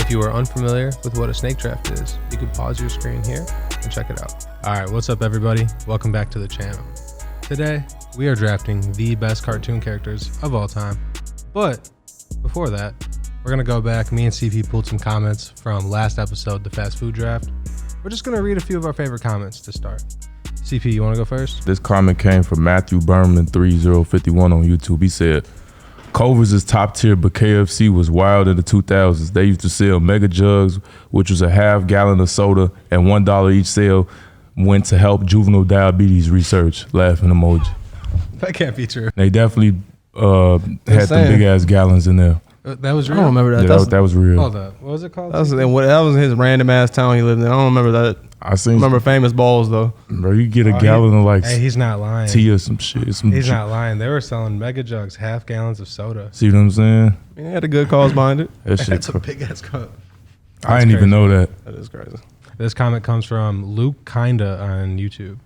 If you are unfamiliar with what a snake draft is, you can pause your screen here and check it out. All right, what's up everybody? Welcome back to the channel. Today, we are drafting the best cartoon characters of all time. But before that, we're gonna go back. Me and CP pulled some comments from last episode, the fast food draft. We're just gonna read a few of our favorite comments to start. CP, you wanna go first? This comment came from Matthew Berman 3051 on YouTube. He said, Culver's is top tier, but KFC was wild in the 2000s. They used to sell mega jugs, which was a half gallon of soda, and $1 each sale went to help juvenile diabetes research. Laughing emoji. That can't be true. They definitely had some big ass gallons in there. That was real? I don't remember that. Yeah, that was real. Hold up. What was it called? That was his random ass town he lived in. I don't remember that. I seen. Remember Famous Balls though. Bro, you get a gallon of like Hey, he's not lying. tea or some shit. He's not lying. They were selling mega jugs, half gallons of soda. See what I'm saying? He had a good cause behind it. That shit. That's a big ass cup. I didn't even know that. That is crazy. This comment comes from Luke Kinda on YouTube.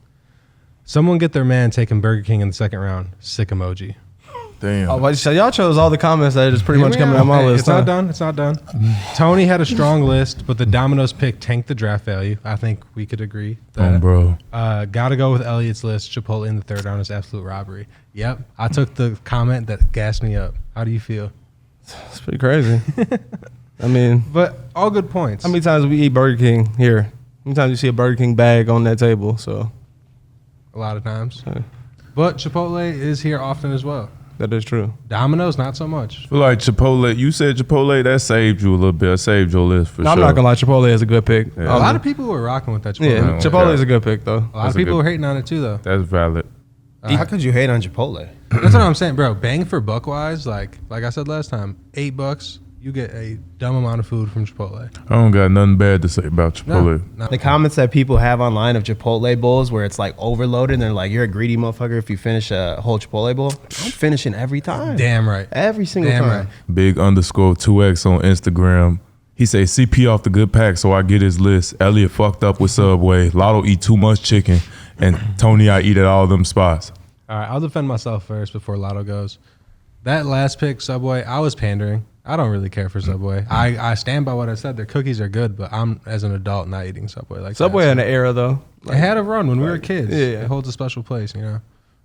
Someone get their man taking Burger King in the second round. Sick emoji. Damn. Oh, so y'all chose all the comments that are just pretty much coming on my list. It's not done. It's not done. Tony had a strong list, but the Domino's pick tanked the draft value. I think we could agree. Bro. Gotta go with Elliot's list. Chipotle in the third round is absolute robbery. Yep. I took the comment that gassed me up. How do you feel? It's pretty crazy. I mean, but all good points. How many times we eat Burger King here? How many times you see a Burger King bag on that table? So a lot of times. But Chipotle is here often as well. That is true. Domino's, not so much. I feel like Chipotle, you said Chipotle, that saved you a little bit. That saved your list for sure. I'm not gonna lie, Chipotle is a good pick. Yeah. A lot of people were rocking with that Chipotle. Yeah, Chipotle is a good pick though. A lot of people were hating on it too though. That's valid. How could you hate on Chipotle? That's what I'm saying, bro. Bang for buck wise, like I said last time, $8, you get a dumb amount of food from Chipotle. I don't got nothing bad to say about Chipotle. No. The comments that people have online of Chipotle bowls where it's like overloaded and they're like, you're a greedy motherfucker if you finish a whole Chipotle bowl. I'm finishing every time. Damn right. Every single Damn time. right. Big underscore 2X on Instagram. He say CP off the good pack, so I get his list. Elliot fucked up with Subway. Lotto eat too much chicken. And Tony, I eat at all them spots. All right, I'll defend myself first before Lotto goes. That last pick, Subway, I was pandering. I don't really care for Subway. I stand by what I said. Their cookies are good, but I'm, as an adult, not eating Subway like Subway that. in the era, though. It had a run when we were kids. Yeah. It holds a special place, you know.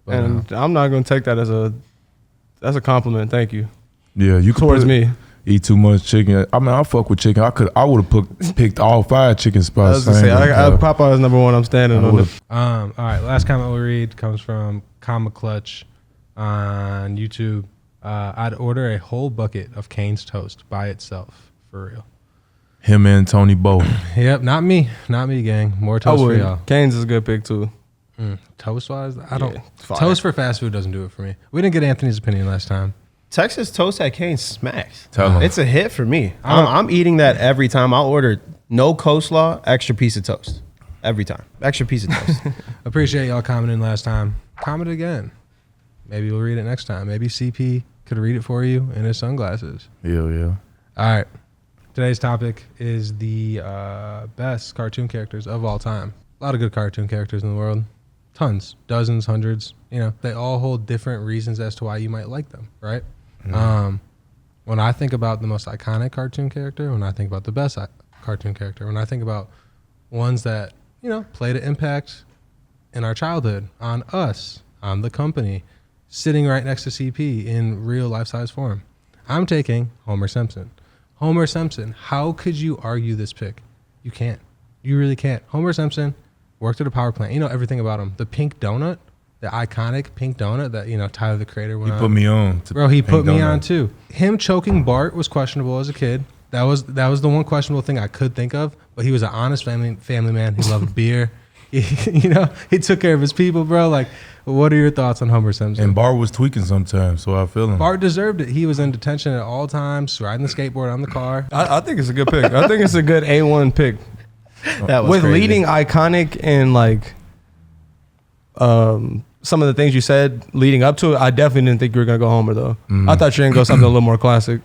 But, And I'm not going to take that as a compliment. Thank you. Yeah, you Towards me. Eat too much chicken. I mean, I fuck with chicken. I would have picked all 5 chicken I spots. was going to say, Popeye's number one. I'm standing on it. all right, last comment we'll read comes from Comma Clutch on YouTube. I'd order a whole bucket of Cane's toast by itself, for real. Him and Tony both. Yep, not me, gang. More toast for y'all. Cane's is a good pick too. Toast wise, I don't. fire. Toast for fast food doesn't do it for me. We didn't get Anthony's opinion last time. Texas toast at Cane's smacks. Tell him. It's a hit for me. I'm eating that every time. I'll order no coleslaw, extra piece of toast. Every time. Extra piece of toast. Appreciate y'all commenting last time. Comment again. Maybe we'll read it next time. Maybe CP could read it for you in his sunglasses. Yeah. All right. Today's topic is the best cartoon characters of all time. A lot of good cartoon characters in the world. Tons. Dozens, hundreds. You know, they all hold different reasons as to why you might like them, right? Mm. When I think about the most iconic cartoon character, when I think about the best cartoon character, when I think about ones that, you know, played an impact in our childhood, on us, on the company, sitting right next to CP in real life-size form, I'm taking Homer Simpson. Homer Simpson, how could you argue this pick? You can't. You really can't. Homer Simpson worked at a power plant. You know everything about him. The pink donut, the iconic pink donut that, you know, Tyler, the Creator, went on. He put me on. Bro, he put me on too. Him choking Bart was questionable as a kid. That was the one questionable thing I could think of, but he was an honest family man. He loved beer. You know, he took care of his people, bro. Like, what are your thoughts on Homer Simpson? And Bart was tweaking sometimes, so I feel him. Bart deserved it. He was in detention at all times, riding the skateboard on the car. I think it's a good pick. I think it's a good A1 pick. That was With crazy. leading iconic and like some of the things you said leading up to it, I definitely didn't think you were going to go Homer though. I thought you were going to go something a little more classic.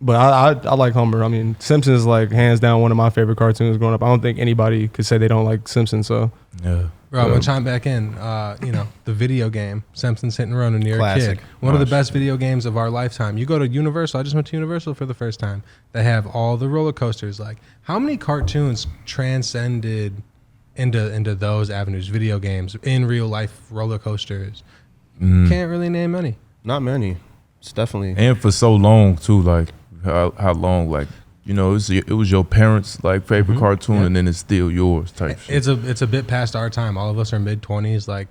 But I like Homer. I mean, Simpsons is like hands down one of my favorite cartoons growing up. I don't think anybody could say they don't like Simpsons. So Yeah. Bro, I'm gonna chime back in. The video game Simpsons Hit and Run when you're Classic. a kid. One of the best video games of our lifetime. You go to Universal. I just went to Universal for the first time. They have all the roller coasters. Like, how many cartoons transcended into those avenues? Video games, in real life roller coasters. Can't really name any. Not many. It's definitely. And for so long too, like how long, like it was your parents' like favorite cartoon, and then it's still yours type shit. It's a bit past our time. All of us are mid-20s. Like,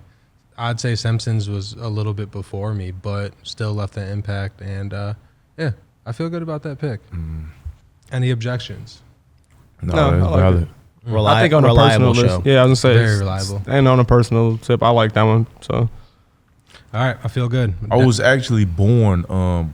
I'd say Simpsons was a little bit before me, but still left an impact. And I feel good about that pick. Any objections? No, I that's like valid. I think on a personal list, yeah, I was gonna say Very reliable. And on a personal tip, I like that one. So All right, I feel good. I was actually born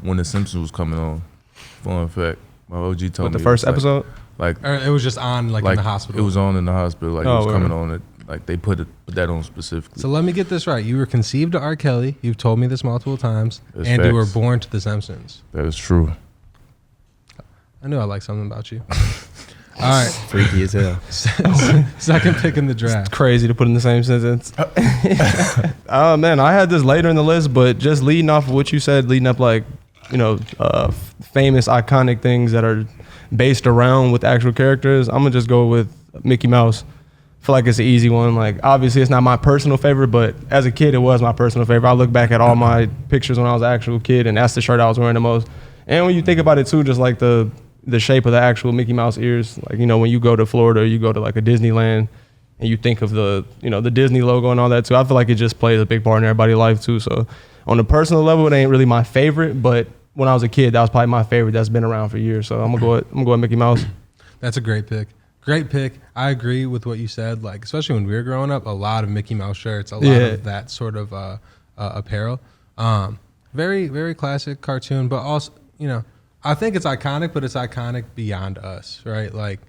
when The Simpsons was coming on. Fun fact. My OG told me the first it was episode. Or it was just on like in the hospital. It was on in the hospital. Like, it Oh, was coming word. on it. Like, they put that on specifically. So let me get this right. You were conceived to R. Kelly. You've told me this multiple times. That's and you were facts. born to The Simpsons. That is true. I knew I liked something about you. All right. Freaky as hell. Second pick in the draft. Crazy to put in the same sentence. Oh man, I had this later in the list, but just leading off of what you said, leading up like, famous iconic things that are based around with actual characters, I'm gonna just go with Mickey Mouse. I feel like it's an easy one. Like, obviously it's not my personal favorite, but as a kid it was my personal favorite. I look back at all my pictures when I was an actual kid, and that's the shirt I was wearing the most. And when you think about it too, just like the shape of the actual Mickey Mouse ears, like, when you go to Florida or you go to like a Disneyland and you think of the Disney logo and all that too, I feel like it just plays a big part in everybody's life too. So on a personal level, it ain't really my favorite, but when I was a kid, that was probably my favorite. That's been around for years. So I'm gonna go with Mickey Mouse. That's a great pick. Great pick. I agree with what you said. Like, especially when we were growing up, a lot of Mickey Mouse shirts, a lot of that sort of apparel. Very, very classic cartoon, but also, I think it's iconic, but it's iconic beyond us, right? Like,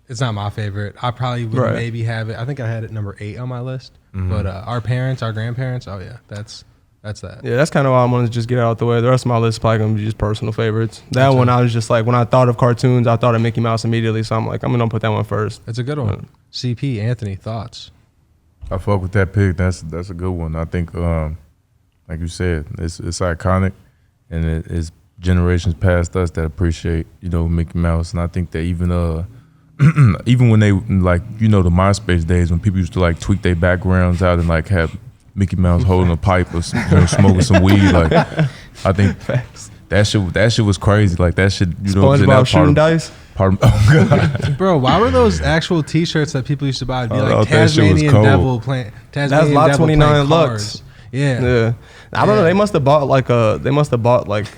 it's not my favorite. I probably would maybe have it. I think I had it number 8 on my list. But our parents, our grandparents, oh yeah, that's that. Yeah, that's kind of why I wanted to just get it out the way. The rest of my list is probably going to be just personal favorites. That one, I was just like, when I thought of cartoons, I thought of Mickey Mouse immediately. So I'm like, I'm going to put that one first. It's a good one. CP, Anthony, thoughts? I fuck with that pick. That's a good one. I think, like you said, it's iconic, and it's generations past us that appreciate, Mickey Mouse. And I think that even even when they, like, the MySpace days when people used to like tweak their backgrounds out and like have Mickey Mouse holding a pipe or smoking some weed, like, I think that shit was crazy. Like, that shit, SpongeBob shooting dice. Oh God. Bro, why were those actual T-shirts that people used to buy? It'd be Oh, like that shit was Tasmanian cold. Devil playing. That's Tasmanian Lot Devil 29 playing Lux. cards. Yeah. I don't know. They must have bought like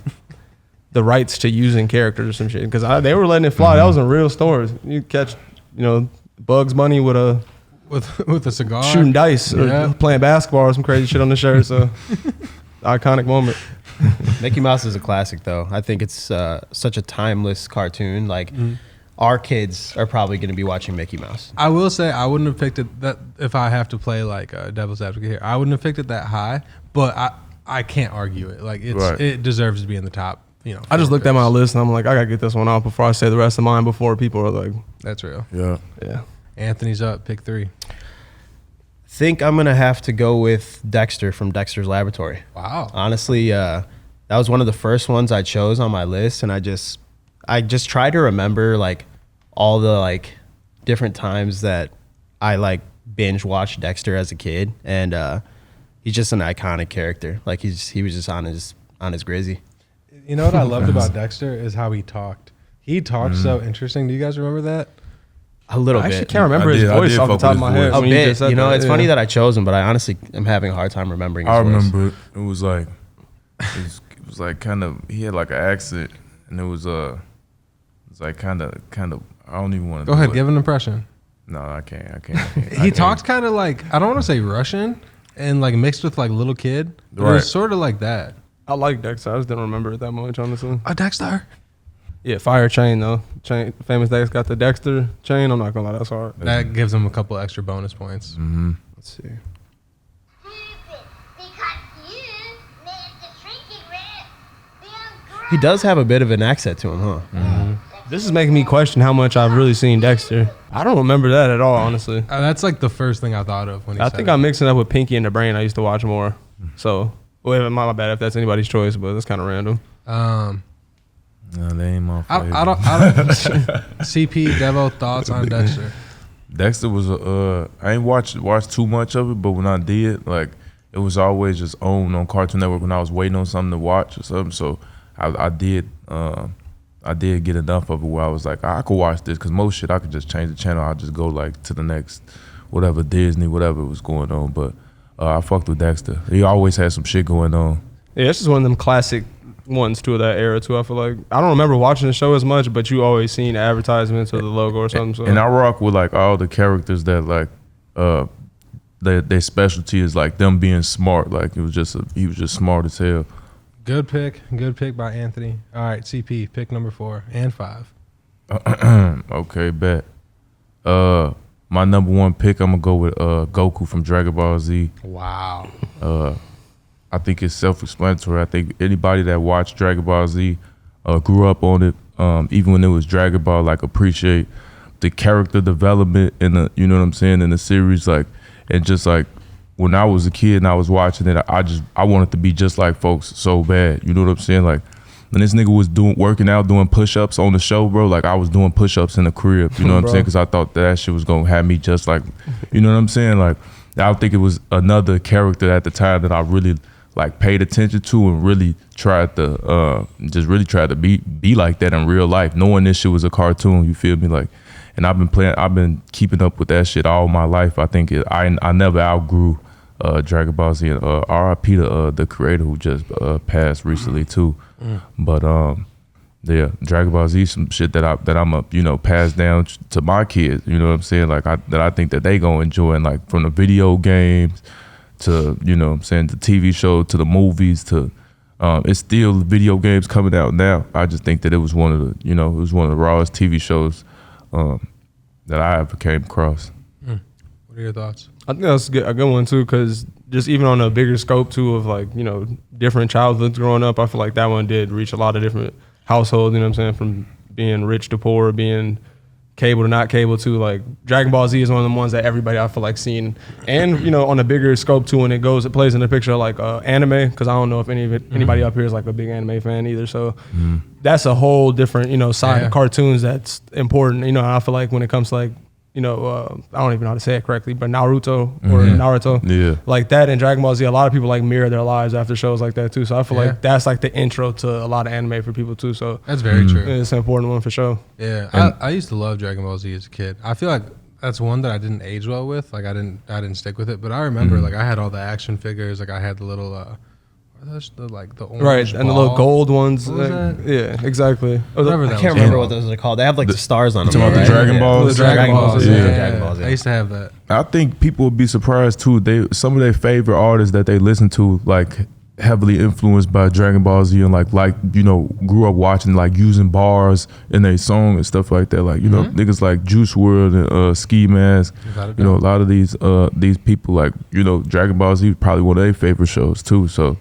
the rights to using characters or some shit, because they were letting it fly. That was in real stores. You catch, Bugs Bunny with With a cigar. shooting dice Yeah. or playing basketball or some crazy shit on the shirt. So iconic moment. Mickey Mouse is a classic, though. I think it's such a timeless cartoon. Like, our kids are probably going to be watching Mickey Mouse. I will say I wouldn't have picked it that if I have to play like devil's advocate here. I wouldn't have picked it that high, but I can't argue it. Like, it deserves to be in the top. I just 4 looked at my picks. list and I'm like, I gotta get this one off before I say the rest of mine before people are like, That's real. Yeah. yeah. Anthony's up. Pick 3. Think I'm going to have to go with Dexter from Dexter's Laboratory. Wow. Honestly, that was one of the first ones I chose on my list, and I just try to remember like all the like different times that I like binge watched Dexter as a kid, and he's just an iconic character. Like, he was just on his grizzy. You know what I loved about Dexter is how he talked. He talked so interesting. Do you guys remember that? A little I bit. actually can't remember I his did- I voice did off the fuck top with of my his head. voice. A when you bit. just said It's that, funny yeah. that I chose him, but I honestly am having a hard time remembering his I voice. remember it was like, it was like kind of, he had like an accent, and it was like kind of, I don't even want to Go ahead, give an impression. No, I can't. He talked kind of like, I don't want to say Russian, and like mixed with like little kid. But It Right. was sort of like that. I like Dexter. I just didn't remember it that much, honestly. Dexter. Yeah, fire chain though. Famous Dex got the Dexter chain. I'm not gonna lie, that's hard. That gives him a couple extra bonus points. Let's see. Stupid, because you made the shrinking red the He does have a bit of an accent to him, huh? This is making me question how much I've really seen Dexter. I don't remember that at all, honestly. That's like the first thing I thought of when he I said think it. I'm mixing up with Pinky and the Brain. I used to watch more. So, well, my bad if that's anybody's choice, but that's kind of random. No, they ain't my favorite. I don't CP Devo thoughts on Dexter. Dexter was I ain't watched too much of it, but when I did, like, it was always just on Cartoon Network when I was waiting on something to watch or something. So I did get enough of it where I was like, I could watch this, because most shit I could just change the channel. I'll just go like to the next whatever Disney, whatever was going on. But I fucked with Dexter. He always had some shit going on. Yeah, this is one of them classic ones too of that era too. I feel like I don't remember watching the show as much, but you always seen advertisements of the logo or something. So. And I rock with like all the characters that like their specialty is like them being smart. Like he was just smart as hell. Good pick by Anthony. All right, CP, pick number 4 and 5. Okay, bet. My number 1 pick, I'm gonna go with Goku from Dragon Ball Z. Wow. I think it's self-explanatory. I think anybody that watched Dragon Ball Z, grew up on it, even when it was Dragon Ball, like appreciate the character development in the, you know what I'm saying, in the series, like, and just like when I was a kid and I was watching it, I wanted to be just like folks so bad. You know what I'm saying? Like when this nigga was working out, doing push-ups on the show, bro, like I was doing push-ups in the crib. You know what I'm saying? Because I thought that shit was gonna have me just like, you know what I'm saying? Like I think it was another character at the time that I really like paid attention to and really tried to be like that in real life, knowing this shit was a cartoon. You feel me? Like, and I've been keeping up with that shit all my life. I think I never outgrew Dragon Ball Z. R.I.P. to the creator who just passed recently too. But yeah, Dragon Ball Z, some shit that I'm pass down to my kids. You know what I'm saying? Like I think that they gonna enjoy, and like from the video games to, you know what I'm saying, the TV show to the movies to it's still video games coming out now. I just think that it was one of the rawest TV shows that I ever came across. What are your thoughts? I think that's a good one too, because just even on a bigger scope too of like, different childhoods growing up, I feel like that one did reach a lot of different households, you know what I'm saying, from being rich to poor, being cable to not cable to like Dragon Ball Z is one of the ones that everybody I feel like seen, and on a bigger scope too when it plays in the picture like anime, because I don't know if anybody up here is like a big anime fan either, so that's a whole different side of cartoons that's important. I feel like when it comes to like I don't even know how to say it correctly, but Naruto or Naruto, yeah, like that, and Dragon Ball Z, a lot of people like mirror their lives after shows like that too. So I feel like that's like the intro to a lot of anime for people too. So that's very true. It's an important one for sure. Yeah, I used to love Dragon Ball Z as a kid. I feel like that's one that I didn't age well with. Like I didn't stick with it, but I remember like I had all the action figures. Like I had the little. That's the orange right, and the little gold ones. What was that? Yeah, exactly. I can't remember what those are called. They have like the stars on them. Talking about the Dragon Balls? The Dragon Balls. Dragon Balls. I used to have that. I think people would be surprised too. Some of their favorite artists that they listen to, like heavily influenced by Dragon Ball Z, and like grew up watching, like using bars in their song and stuff like that. Like niggas like Juice WRLD and Ski Mask. A lot of these people, like Dragon Ball Z was probably one of their favorite shows too. So.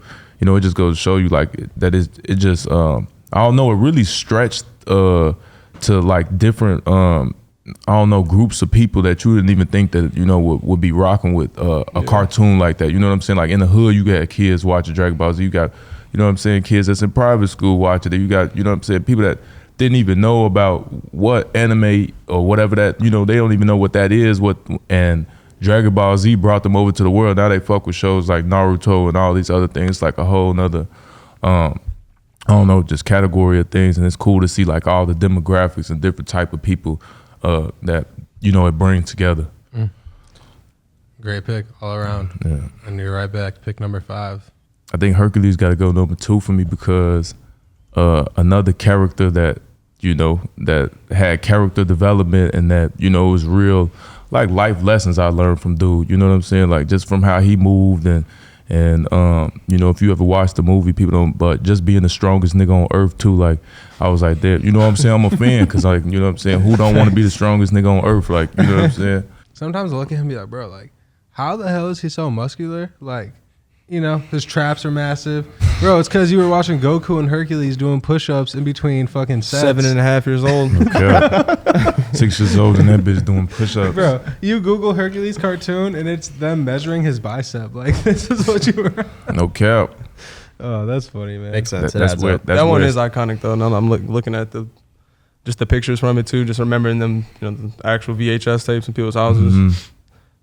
It just goes to show you like that it just I don't know, it really stretched to like different groups of people that you didn't even think that would be rocking with a cartoon like that. You know what I'm saying? Like in the hood, you got kids watching Dragon Ball Z. You got kids that's in private school watching it. You got people that didn't even know about what anime or whatever that they don't even know what that is. And Dragon Ball Z brought them over to the world. Now they fuck with shows like Naruto and all these other things, like a whole nother, just category of things. And it's cool to see like all the demographics and different type of people that, it brings together. Great pick all around. Yeah. And you're right back. Pick number 5. I think Hercules got to go number 2 for me because another character that, that had character development and that, was real, like life lessons I learned from dude, you know what I'm saying? Like just from how he moved and if you ever watched the movie, people don't, but just being the strongest nigga on earth too, like I was like that, you know what I'm saying? I'm a fan because like, you know what I'm saying? Who don't want to be the strongest nigga on earth? Like, you know what I'm saying? Sometimes I look at him and be like, bro, like how the hell is he so muscular? Like You know, his traps are massive. Bro, it's because you were watching Goku and Hercules doing push-ups in between fucking sets. 7.5 years old. Okay. 6 years old and that bitch doing push-ups. Bro, you Google Hercules cartoon and it's them measuring his bicep. Like, this is what you were. No cap. Oh, that's funny, man. Makes sense. That's where That one is iconic though. Now that I'm looking at just the pictures from it too, just remembering them, the actual VHS tapes in people's houses. Mhm.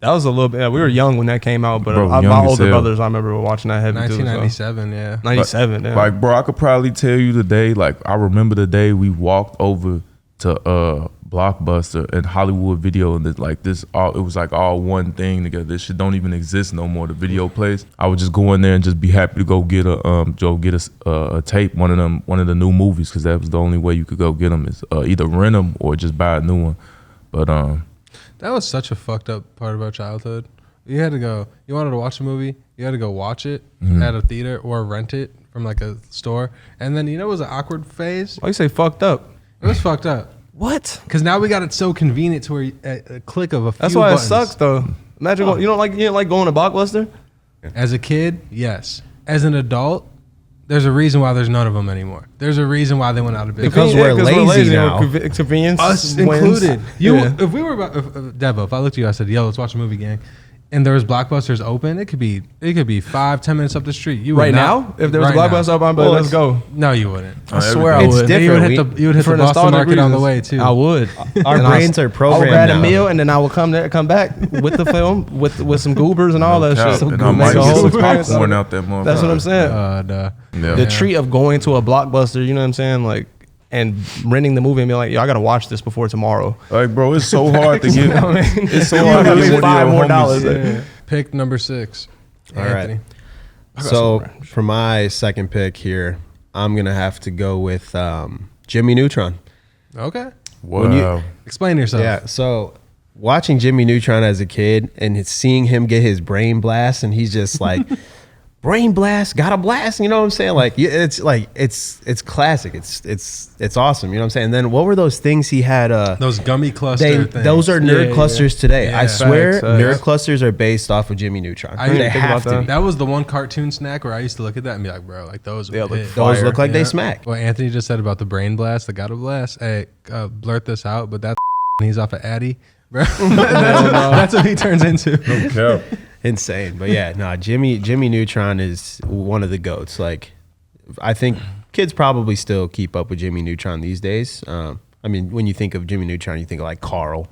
That was a little bit. We were young when that came out, but Bro, my young as older hell. brothers, I remember were watching that heavy too. 1997, yeah. 97, yeah. Like, bro, I could probably tell you the day. Like, I remember the day we walked over to Blockbuster and Hollywood Video, and it was like all one thing together. This shit don't even exist no more. The video place. I would just go in there and just be happy to go get a tape, one of the new movies, because that was the only way you could go get them is either rent them or just buy a new one. But That was such a fucked up part of our childhood. You had to go, you wanted to watch a movie, you had to go watch it at a theater or rent it from like a store. And then, it was an awkward phase. Why you say fucked up? It was fucked up. What? Because now we got it so convenient to where a click of a few That's why buttons. it sucks though. Imagine you don't like going to Blockbuster. As a kid, yes. As an adult, there's a reason why there's none of them anymore. There's a reason why they went out of business. Because we're lazy now. Convenience, Us wins. included. If we were Devo, if I looked at you, I said, "Yo, let's watch a movie, gang," and there was Blockbusters open, it could be 5-10 minutes up the street. You would Right not- now, if there was right a Blockbuster open, I'd be like, let's go. No, you wouldn't. I swear I It's would. different. You would hit For the Boston nostalgic market on the reasons, way too. I would. Our And brains are I would programmed grab now. a meal and then I will come back with the film with some goobers and all that shit. and I might Make a get whole some experience. popcorn out that motherfucker. That's what I'm saying. Duh. Yeah. The treat of going to a Blockbuster, you know what I'm saying, like, and renting the movie and being like, yo, I gotta watch this before tomorrow. Like, bro, it's so hard to get. You know what I mean? It's so hard to I mean, get $5 more $5 dollars. Yeah. Pick number 6. All right. Anthony. So for my second pick here, I'm gonna have to go with Jimmy Neutron. Okay. Wow. Explain yourself. Yeah. So watching Jimmy Neutron as a kid and seeing him get his brain blast, and he's just like, brain blast, got a blast. You know what I'm saying? Like, it's classic. It's awesome. You know what I'm saying? And then what were those things he had? Those gummy cluster things. Those are nerd clusters today. Yeah. I swear, Facts. nerd clusters are based off of Jimmy Neutron. I didn't They think have about to that. be. That was the one cartoon snack where I used to look at that and be like, bro, like those Yeah, would look hit. fire. Those look like they Yeah. smack. What Anthony just said about the brain blast, the got a blast. Hey, blurt this out, but that's he's off of Addy, bro. That's what he turns into. Okay. Insane. But yeah, no, Jimmy Neutron is one of the GOATs. Like, I think kids probably still keep up with Jimmy Neutron these days. I mean, when you think of Jimmy Neutron, you think of like Carl,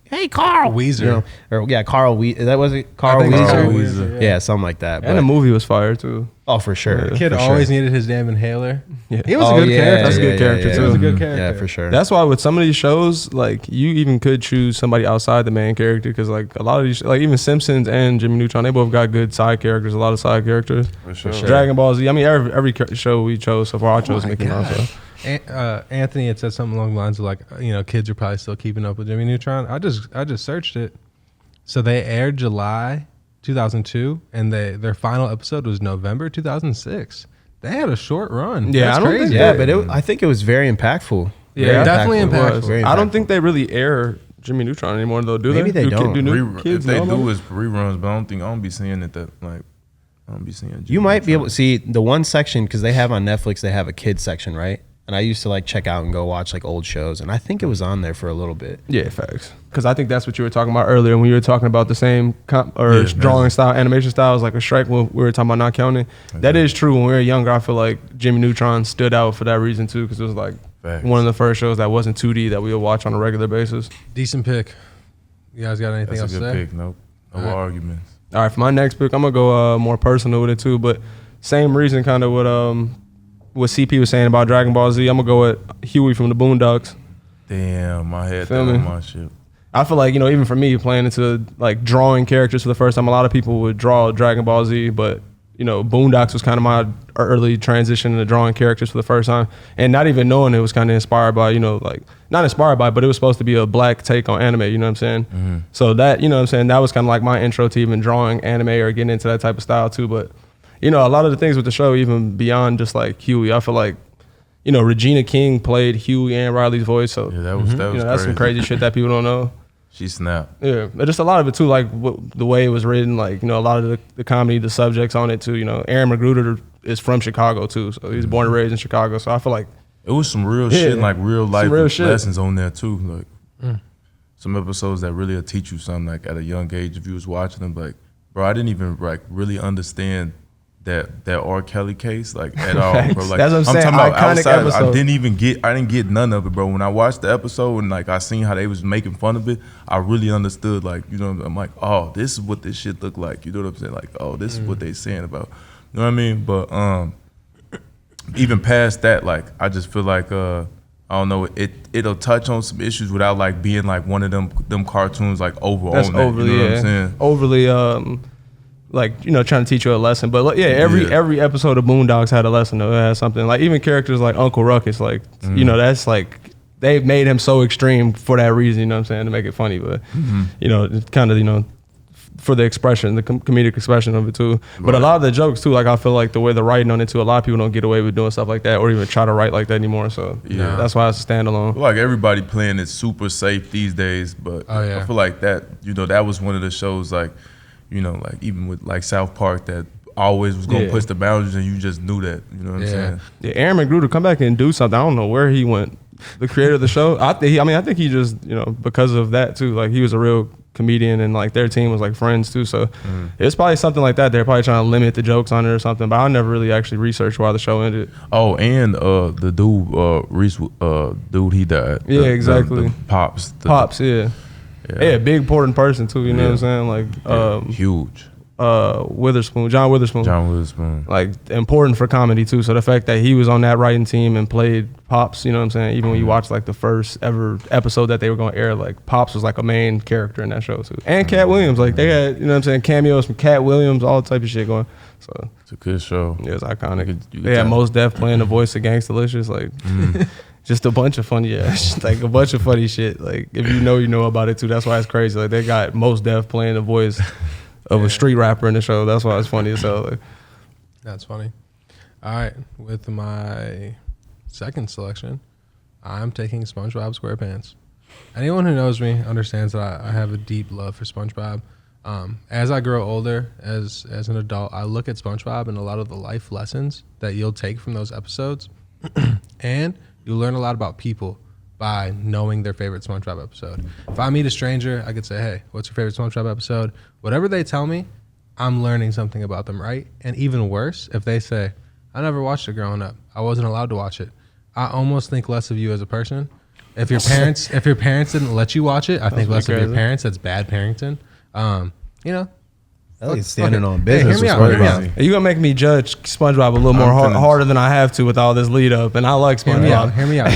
hey Carl, Weezer. Carl Weezer. That was it, Carl think so. Weezer. Carl Weezer, Yeah, something like that. And But, the movie was fire too. oh, for sure. Yeah. Kid for always sure. needed his damn inhaler. Yeah. He was Oh, a good yeah, character. That's a good character, He too. was a good character. Yeah, for sure. That's why with some of these shows, like, you even could choose somebody outside the main character, because like a lot of these, like even Simpsons and Jimmy Neutron, they both got good side characters, a lot of side characters. For sure. Dragon Ball Z. I mean, every show we chose so far, I chose Mickey Mouse. So. Anthony had said something along the lines of like, kids are probably still keeping up with Jimmy Neutron. I just searched it. So they aired July 2002, and their final episode was November 2006. They had a short run. Yeah, That's I don't crazy. think Yeah, but I think it was very impactful. Yeah, Very definitely It impactful. was. Very I don't impactful. think they really air Jimmy Neutron anymore, though, do Maybe they? they don't. new If kids they know about do, it? it's reruns, but I don't be seeing it that like. I don't be seeing. You might be able to see the one section, because they have on Netflix, they have a kids section, right? And I used to like check out and go watch like old shows, and I think it was on there for a little bit. Yeah, facts. Because I think that's what you were talking about earlier when you were talking about the same Yeah, drawing style, animation styles, like a Shrek. When we were talking about not counting, that is true. When we were younger, I feel like Jimmy Neutron stood out for that reason too, because it was like Facts. one of the first shows that wasn't 2D that we would watch on a regular basis. Decent pick. You guys got anything That's a else good to say? pick. Nope. No All right. arguments. All right, for my next pick, I'm gonna go more personal with it too, but same reason, kind of what CP was saying about Dragon Ball Z. I'm gonna go with Huey from the Boondocks. Damn, I had that Feel me? on my shit. I feel like, even for me, playing into like drawing characters for the first time, a lot of people would draw Dragon Ball Z, but Boondocks was kind of my early transition into drawing characters for the first time, and not even knowing it was kind of inspired by, like not inspired by, but it was supposed to be a black take on anime. You know what I'm saying? Mm-hmm. So that, what I'm saying, that was kind of like my intro to even drawing anime or getting into that type of style too. But a lot of the things with the show, even beyond just like Huey, I feel like, Regina King played Huey and Riley's voice. So Yeah, that was that's some crazy shit that people don't know. She snapped. Yeah, but just a lot of it too, like the way it was written, like, you know, a lot of the comedy, the subjects on it too. You know, Aaron Magruder is from Chicago too, so he's born and raised in Chicago. So I feel like It was some real shit, and like real life shit. lessons on there too. Like some episodes that really will teach you something. Like at a young age, if you was watching them, like, bro, I didn't even like really understand that R. Kelly case like at all, bro. Like that's what I'm saying. talking about Iconic outside. episode. I didn't get none of it, bro. When I watched the episode and like I seen how they was making fun of it, I really understood. Like, you know, I'm like, oh, this is what this shit look like. You know what I'm saying? Like, oh, this is what they saying about. You know what I mean? But even past that, like, I just feel like I don't know, it'll touch on some issues without like being like one of them cartoons like over that's on that. overly, You know what I'm saying? overly, like, you know, trying to teach you a lesson. But like, every episode of Boondocks had a lesson. Though. It had something like even characters like Uncle Ruckus, like you know, that's like they made him so extreme for that reason. You know what I'm saying, to make it funny. But you know, it's kind of, you know, for the expression, the comedic expression of it too. But a lot of the jokes too, like I feel like the way the writing on it too, a lot of people don't get away with doing stuff like that or even try to write like that anymore. So that's why it's a standalone. Like everybody playing it super safe these days, but I feel like that, you know, that was one of the shows like, you know, like even with like South Park that always was gonna push the boundaries and you just knew that. You know what I'm saying? Yeah, Aaron Magruder come back and do something. I don't know where he went. The creator of the show, I think he just, you know, because of that too, like he was a real comedian and like their team was like friends too. So it's probably something like that. They're probably trying to limit the jokes on it or something. But I never really actually researched why the show ended. Oh, and the dude, Reese, dude, he died. Yeah, exactly. The Pops. Yeah, big important person too. You know what I'm saying? Like huge. John Witherspoon. Like important for comedy too. So the fact that he was on that writing team and played Pops, you know what I'm saying? Even when you watch like the first ever episode that they were going to air, like Pops was like a main character in that show too. And Cat Williams, like they had, you know what I'm saying, cameos from Cat Williams, all type of shit going. So it's a good show. Yeah, it's iconic. They had Mos Def playing the voice of Gangstalicious, like just a bunch of funny like a bunch of funny shit. Like if you know about it too. That's why it's crazy. Like they got Mos Def playing the voice of a street rapper in the show. That's why it's funny as hell. Like. That's funny. All right, with my second selection, I'm taking SpongeBob SquarePants. Anyone who knows me understands that I have a deep love for SpongeBob. As I grow older, as an adult, I look at SpongeBob and a lot of the life lessons that you'll take from those episodes, and you learn a lot about people by knowing their favorite SpongeBob episode. If I meet a stranger, I could say, hey, what's your favorite SpongeBob episode? Whatever they tell me, I'm learning something about them, right? And even worse, if they say, I never watched it growing up. I wasn't allowed to watch it. I almost think less of you as a person. If your parents didn't let you watch it, I think less of your parents. That's bad parenting. You know, I like standing on business. Hear me out. You're gonna make me judge SpongeBob a little more harder than I have to with all this lead up, and I like SpongeBob. Hear me out.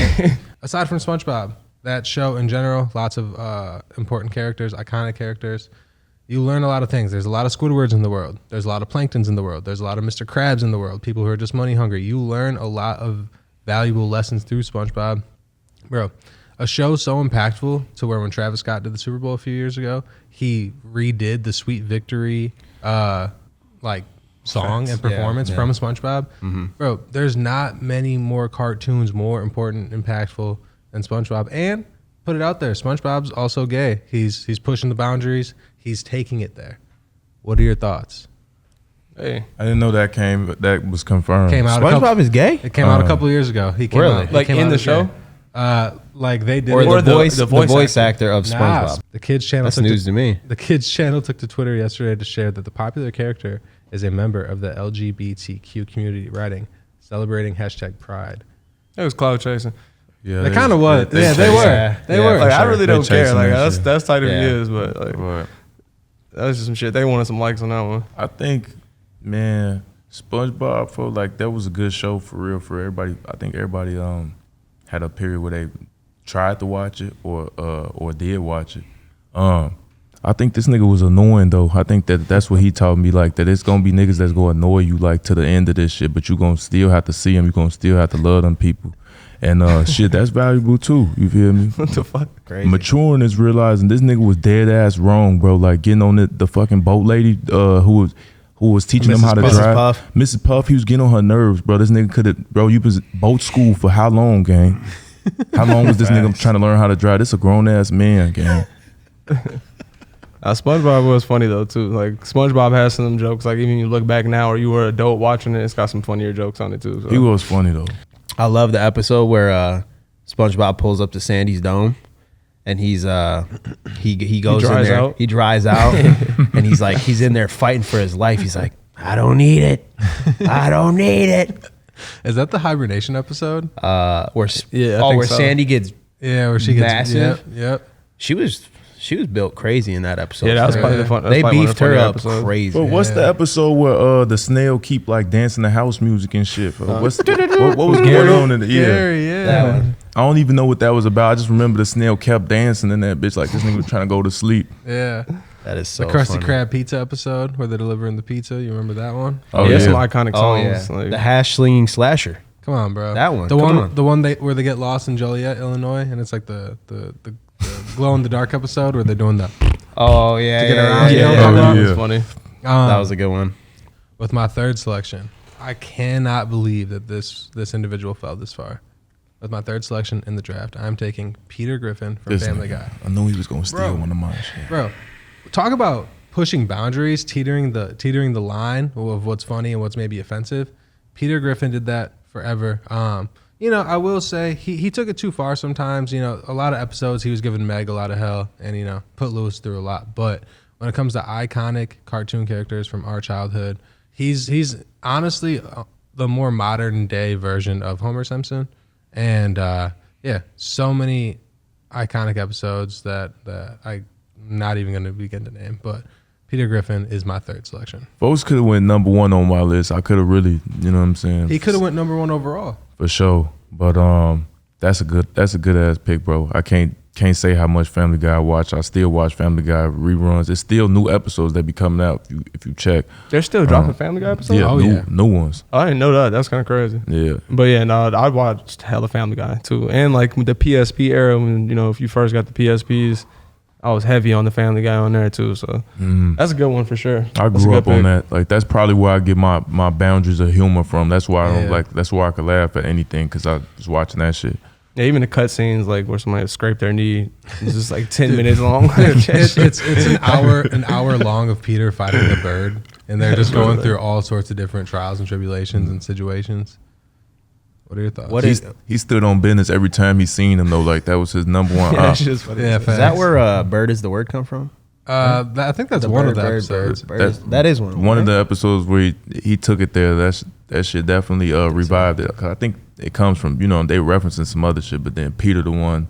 Aside from SpongeBob, that show in general, lots of important characters, iconic characters. You learn a lot of things. There's a lot of Squidwards in the world. There's a lot of Planktons in the world. There's a lot of Mr. Krabs in the world. People who are just money hungry. You learn a lot of valuable lessons through SpongeBob. Bro, a show so impactful to where when Travis Scott did the Super Bowl a few years ago, he redid the Sweet Victory like song and performance from SpongeBob. Bro, there's not many more cartoons more important, impactful than SpongeBob. And put it out there, SpongeBob's also gay. He's pushing the boundaries. He's taking it there. What are your thoughts? Hey, I didn't know that was confirmed. SpongeBob is gay? It came out a couple years ago. He came out like in the show? Like they did. Or the voice actor of SpongeBob. The kids channel. That's news to me. The kids channel took to Twitter yesterday to share that the popular character is a member of the LGBTQ community, celebrating #Pride. It was cloud chasing. Yeah, they kind of was. They were. They were. Like, I really don't care. Like that that's tight of it is, but like that was just some shit. They wanted some likes on that one. I think, man, SpongeBob for like that was a good show for real for everybody. I think everybody had a period where they tried to watch it or did watch it. I think this nigga was annoying though. I think that's what he taught me, like that it's gonna be niggas that's gonna annoy you like to the end of this shit, but you gonna still have to see them. You gonna still have to love them people. And shit, that's valuable too. You feel me? What the fuck? Crazy. Maturing is realizing this nigga was dead ass wrong, bro. Like getting on the fucking boat lady who was teaching them how to drive. Mrs. Puff, he was getting on her nerves, bro. This nigga could have, bro. You was boat school for how long, gang? How long was this nigga trying to learn how to drive? This a grown ass man, gang. SpongeBob was funny though too. Like SpongeBob has some of them jokes. Like even you look back now, or you were an adult watching it, it's got some funnier jokes on it too. So. He was funny though. I love the episode where SpongeBob pulls up to Sandy's dome, and he goes in there. Out. He dries out, and he's in there fighting for his life. He's like, I don't need it. I don't need it. Is that the hibernation episode? Where so. Sandy gets Where she gets massive. Yep. She was built crazy in that episode. Yeah, that was probably the fun. They probably beefed her up episodes. crazy. But what's the episode where the snail keep like dancing to house music and shit? What was going on in the Gary, That one. I don't even know what that was about. I just remember the snail kept dancing in that bitch like this nigga was trying to go to sleep. Yeah. That is so The Krusty funny. Krab pizza episode where they're delivering the pizza. You remember that one? Oh Yeah, yeah. some iconic Oh yeah, songs. Like, the hash slinging slasher. Come on, bro. That one. The Come one. on. The one where they get lost in Joliet, Illinois, and it's like the glow in the dark episode where they're doing the. Oh yeah, To get around, yeah, you know, that yeah. was funny. that was a good one. With my third selection. I cannot believe that this individual fell this far. With my third selection in the draft, I'm taking Peter Griffin from This Family nigga. Guy. I knew he was gonna steal Bro. one of mine. Shit. Bro, talk about pushing boundaries, teetering the line of what's funny and what's maybe offensive. Peter Griffin did that forever. I will say he took it too far sometimes. A lot of episodes he was giving Meg a lot of hell and put Lewis through a lot. But when it comes to iconic cartoon characters from our childhood, he's honestly the more modern day version of Homer Simpson. And so many iconic episodes that I'm not even going to begin to name. But Peter Griffin is my third selection. Folks could have went number one on my list. I could have really, you know what I'm saying? He could have went number one overall. For sure. But that's a good ass pick, bro. I can't say how much Family Guy I watch. I still watch Family Guy reruns. It's still new episodes that be coming out if you check. They're still dropping Family Guy episodes? Yeah, new ones. I didn't know that. That's kind of crazy. Yeah. But yeah, no, I watched hella Family Guy too. And like with the PSP era, when, if you first got the PSPs, I was heavy on the Family Guy on there too. So that's a good one for sure. I That's a grew good up on pick. that. Like that's probably where I get my boundaries of humor from. That's why I don't Yeah. that's why I could laugh at anything because I was watching that shit. Yeah, even the cutscenes like where somebody scraped their knee, it's just like 10 minutes long. It's an hour long of Peter fighting the bird, and they're just going through all sorts of different trials and tribulations and situations. What are your thoughts? He stood on business every time he seen him though. Like that was his number one. Yeah, that's just funny. Yeah, Is that where bird is the word come from? I think that's one of the episodes. That is one. One of the episodes where he took it there. That shit definitely revived it. 'Cause I think it comes from they referencing some other shit, but then Peter the one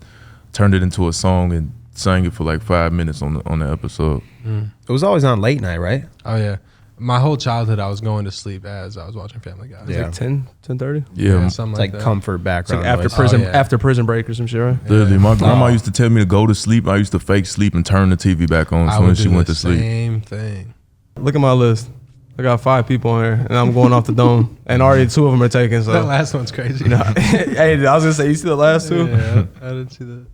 turned it into a song and sang it for like 5 minutes on the episode. It was always on late night, right? Oh yeah, my whole childhood I was going to sleep as I was watching Family Guy. It's like 10:30. Yeah, something It's like like that. comfort It's background like after noise. prison, yeah. after Prison Break or some shit, right? literally. My grandma Oh. used to tell me to go to sleep. I used to fake sleep and turn the TV back on as I soon would as she do went the to sleep. same thing. Look at my list. I got 5 people on here, and I'm going off the dome, and already 2 of them are taken. So, That last one's crazy. hey, I was gonna say, you see the last 2? Yeah, I didn't see that.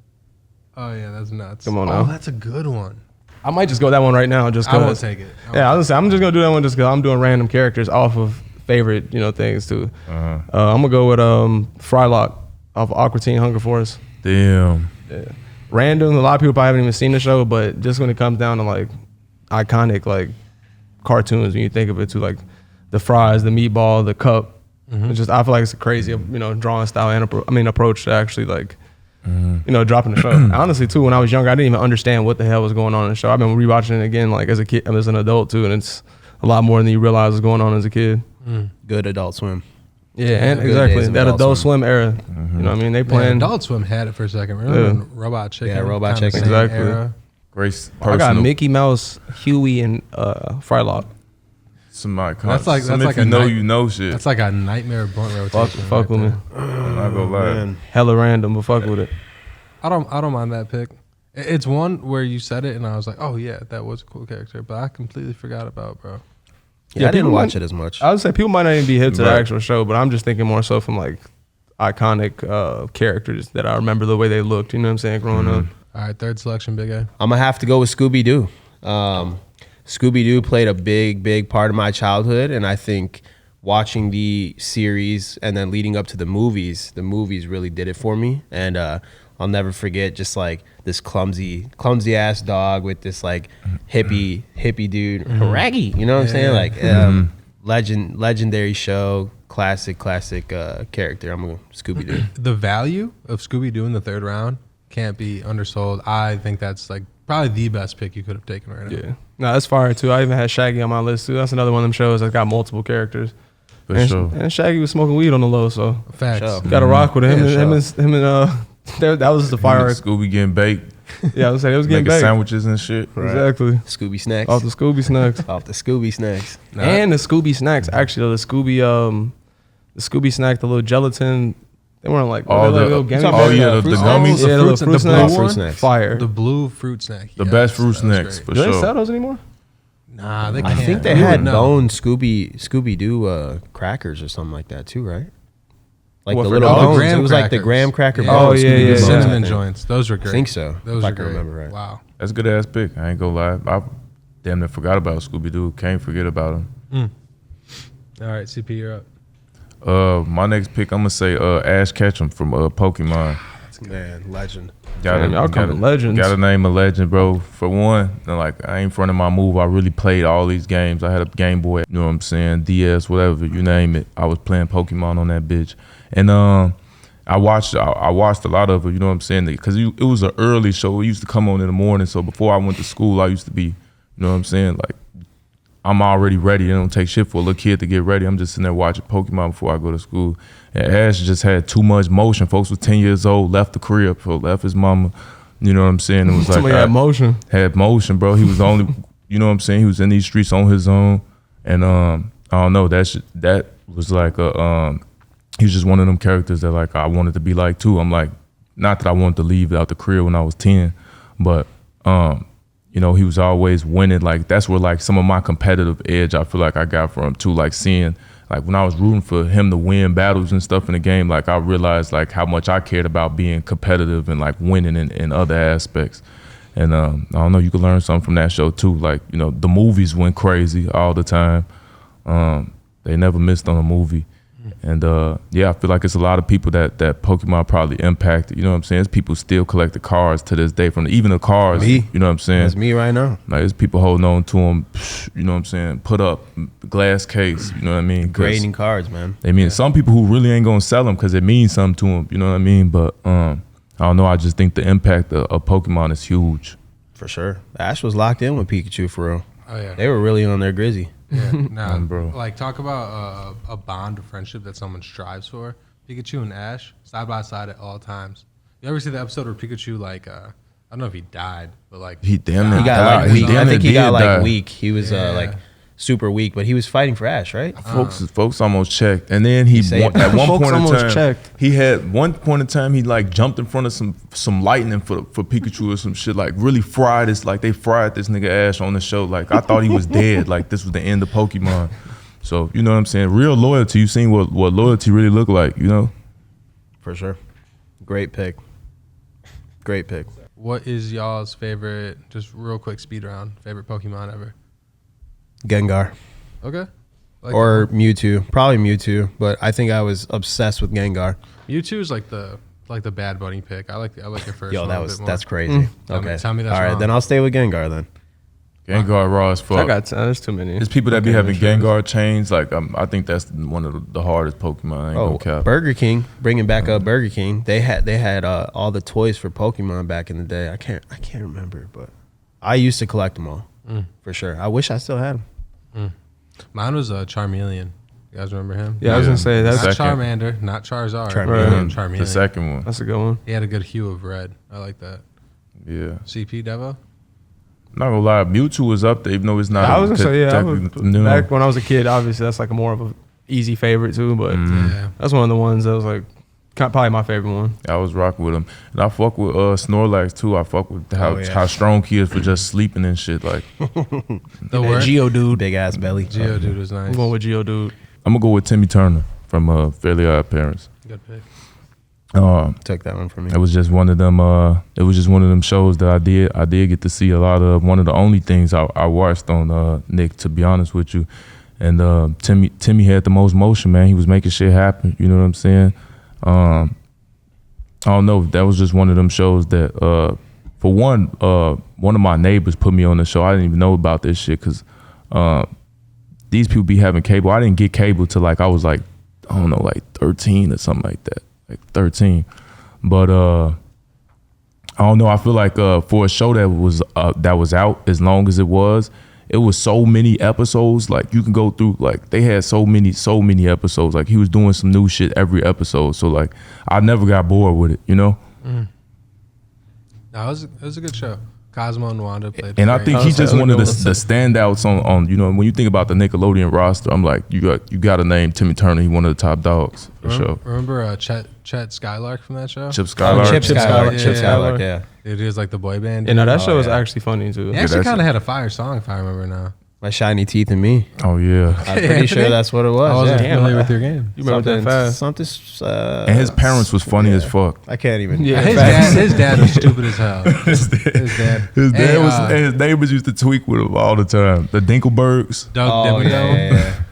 Oh yeah, that's nuts. Come on Oh, now. that's a good one. I might just go that one right now, just I won't cause. take it. Yeah, I was gonna say I'm just gonna do that one just cause I'm doing random characters off of favorite, things too. I'm gonna go with Frylock off of Aqua Teen Hunger Force. Damn. Yeah. Random. A lot of people probably haven't even seen the show, but just when it comes down to like iconic like cartoons, when you think of it, too, like the fries, the meatball, the cup. It's just I feel like it's a crazy, drawing style and approach to actually like. Dropping the show. Honestly, too, when I was younger, I didn't even understand what the hell was going on in the show. I've been rewatching it again, like as a kid, as an adult too, and it's a lot more than you realize was going on as a kid. Good Adult Swim. Yeah, and Good exactly days of that Adult Adult Swim. Swim era. You know what I mean? They Man, playing. Adult Swim had it for a second. Remember Yeah. when Robot Chicken? Yeah, Robot kinda Chicken. same Exactly. era? Grace I got personal. Mickey Mouse, Huey, and Frylock. Some iconic. That's like- some that's if like you a know night- you know shit. That's like a nightmare blunt rotation. Fuck with me. I'm not gonna lie. Man. Hella random, but fuck with it. I don't mind that pick. It's one where you said it and I was like, oh yeah, that was a cool character, but I completely forgot about, bro. Yeah, I didn't people watch might- it as much. I would say people might not even be hip to the Right. actual show, but I'm just thinking more so from like iconic characters that I remember the way they looked. You know what I'm saying? Growing up. All right, third selection, Big A. I'm gonna have to go with Scooby-Doo. Scooby-Doo played a big part of my childhood, and I think watching the series and then leading up to the movies really did it for me. And I'll never forget just like this clumsy ass dog with this like hippie dude, Raggy. You know what I'm saying? Like legendary show, classic character. I'm gonna Scooby-Doo. The value of Scooby-Doo in the third round can't be undersold. I think that's like probably the best pick you could have taken right now. Yeah. No, that's fire too. I even had Shaggy on my list too. That's another one of them shows that's got multiple characters. For and, sure. and Shaggy was smoking weed on the low, so Facts. Sure. got to rock with him. Yeah, him and that was the fire. Scooby getting baked, Yeah, I was saying it was getting making baked. sandwiches and shit. Exactly. Scooby snacks. Off the Scooby snacks. Off the Scooby snacks. Nah. And the Scooby snacks. Actually, the Scooby snack, the little gelatin. They weren't like All like the little gummy oh bears. yeah, the Fruit gummies, snacks? Yeah, the The little fruit- fruit the snacks. blue Fruit one? snacks. Fire. The blue fruit snack. the Yes, best fruit that was snacks great. for Do they sure. sell those anymore? Nah, they I can't. think they You had would know. bone Scooby-Doo crackers or something like that too, right? Like What, the for little dogs? bones. Graham It was like the crackers. graham cracker Yeah. Oh, bones. yeah, Scooby-Doo yeah, bones, yeah. I Cinnamon think. joints. Those were great. Think so, Those if were I can great. remember right. Wow. That's a good ass pick. I ain't gonna lie. I damn near forgot about Scooby Doo. Can't forget about him. All right, CP, you're up. My next pick, I'm gonna say Ash Ketchum from Pokemon. Man, legend. Damn, y'all coming legends. Gotta name a legend, bro. For one, like I ain't fronting my move. I really played all these games. I had a Game Boy, you know what I'm saying, DS, whatever you name it. I was playing Pokemon on that bitch, and I watched a lot of it. You know what I'm saying? Because it was an early show. It used to come on in the morning. So before I went to school, I used to be, you know what I'm saying, like I'm already ready. It don't take shit for a little kid to get ready. I'm just sitting there watching Pokemon before I go to school. And Ash just had too much motion. Folks was 10 years old, left the crib, so left his mama. You know what I'm saying? It was like Somebody had motion. had motion, bro. He was the only, you know what I'm saying? He was in these streets on his own. And I don't know, that was like he was just one of them characters that like I wanted to be like too. I'm like, not that I wanted to leave out the crib when I was 10, but you know, he was always winning. Like that's where like some of my competitive edge I feel like I got from him too. Like seeing like when I was rooting for him to win battles and stuff in the game, like I realized like how much I cared about being competitive and like winning in other aspects. And I don't know, you could learn something from that show too. Like, you know, the movies went crazy all the time. They never missed on a movie. And yeah, I feel like it's a lot of people that Pokemon probably impacted. You know what I'm saying? There's people still collect the cards to this day from even the cars. Me. You know what I'm saying? That's me right now. Like there's people holding on to them. You know what I'm saying? Put up glass case. You know what I mean? 'Cause Grading cards, man. they mean some people who really ain't gonna sell them because it means something to them. You know what I mean? But I don't know. I just think the impact of Pokemon is huge. For sure. Ash was locked in with Pikachu for real. Oh yeah. They were really on their Grizzy. Yeah, nah, bro. Like talk about a bond of friendship that someone strives for. Pikachu and Ash side by side at all times. You ever see the episode where Pikachu like I don't know if he died, but like He damn near He got died. like weak. damn I think near he got did like die. weak. He was Yeah. like super weak, but he was fighting for Ash, right? Folks almost checked, and then he saved at one Folks point in almost time checked. he had one point in time he like jumped in front of some lightning for Pikachu or some shit, like really fried this, like they fried this nigga Ash on the show. Like I thought he was dead, like this was the end of Pokemon. So you know what I'm saying? Real loyalty. You seen what loyalty really look like, you know? For sure. Great pick. Great pick. what is y'all's favorite? Just real quick speed round. Favorite Pokemon ever? Gengar. Okay. Like Or Mewtwo. Probably Mewtwo, but I think I was obsessed with Gengar. Mewtwo is like the Bad Bunny pick. I like your first Yo, one. that's crazy. Tell me- Okay. tell me that's All right, wrong. then I'll stay with Gengar then. Gengar raw as I fuck. got there's too many. There's people that be Okay, having sure. Gengar chains. Like I think that's one of the hardest Pokemon. I ain't Oh, gonna cap. Burger King, bringing back up Burger King. They had all the toys for Pokemon back in the day. I can't remember, but I used to collect them all for sure. I wish I still had them. Mine was Charmeleon. You guys remember him? Yeah, I was gonna say Not that's Second. Charmander, not Charizard. Charmeleon. Charmeleon. The second one. that's a good one. He had a good hue of red. I like that. Yeah. CP Devo? Not gonna lie, Mewtwo was up there, even though it's not. I was gonna say I was, technically new. back when I was a kid. Obviously, that's like a more of a easy favorite too. But Yeah. that's one of the ones that was like probably my favorite one. I was rocking with him, and I fuck with Snorlax too. I fuck with how Oh, yeah. how strong he is for just sleeping and shit. Like The word? Geodude. Big ass belly. Geodude was nice. I'm going with Geodude. I'm gonna go with Timmy Turner from Fairly Odd Parents. Good pick. Took that one from me. It was just one of them. It was just one of them shows that I did get to see a lot of. One of the only things I watched on Nick, to be honest with you. And Timmy had the most motion, man. He was making shit happen. You know what I'm saying? I don't know. That was just one of them shows that, for one of my neighbors put me on the show. I didn't even know about this shit because these people be having cable. I didn't get cable till like I was like, I don't know, like 13 or something like that, like 13. But I don't know. I feel like for a show that was out as long as it was so many episodes. Like you can go through, like they had so many episodes. Like he was doing some new shit every episode. So like I never got bored with it, you know. No, it was a good show. Cosmo and Wanda played. And I great. think he's just one of the standouts on you know, when you think about the Nickelodeon roster, I'm like, you got to name Timmy Turner. He's one of the top dogs for sure. Remember Chet Skylark from that show? Chip Skylark. Chip Skylark. Yeah. Chip Skylark. Yeah. It is like the boy band. You know, that show Oh, was yeah. actually funny too. He actually that's kind of had a fire song, if I remember now. My Shiny Teeth and Me. Oh yeah. I'm pretty sure that's what it was. I wasn't yeah. familiar with your game. You remember that fast? Something. And his parents was funny as fuck. I can't even. Yeah. His dad was stupid as hell. His dad His And, was, and his neighbors used to tweak with him all the time. The Dinkelbergs. Doug Oh, Dimmadome. yeah.